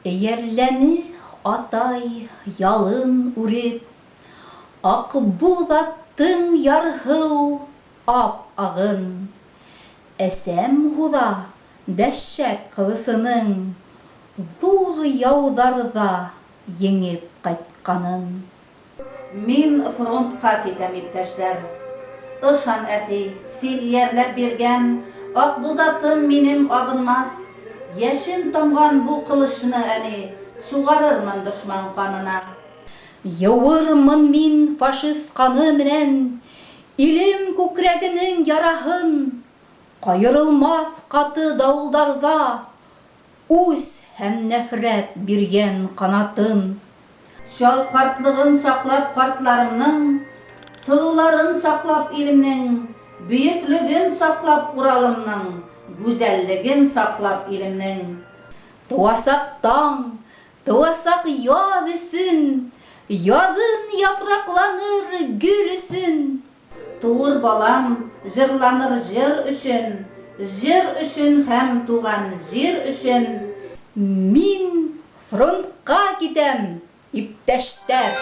Эйәрләне атай ялын үреп, Акбуҙ аттың ярһыу ап-ағын. Әсәм һуҙа дәшшәт ҡылысының ҙур яуҙарҙа еңеп ҡайтҡанын. Мин фронтҡа китәм, иптәшләр. Ышан, әти, син эйәрләп биргән Акбуҙ атым минем абынмаҫ. Йәшен тамған бу ҡылышны, әни, суғарырмын дошман ҡанына. Йыуырмын мин фашист ҡаны менән илем күкрәгенең яраһын. Ҡайырылмаҫ ҡаты дауылдарҙа үс һәм нәфрәт биргән ҡанатын. Шал ҡартлығын саҡлап ҡартларымның, сылыуларын саҡлап илемнең, бөйөклөгөн саҡлап Уралымның, гүзәллеген саҡлап илемнең. Тыуасаҡ таң, тыуасаҡ яҙ өсөн, яҙын япраҡланыр гөл өсөн. Тыуыр балам жырланыр жыр өсөн һәм туған жир өсөн. Мин фронтҡа китәм, иптәштәр.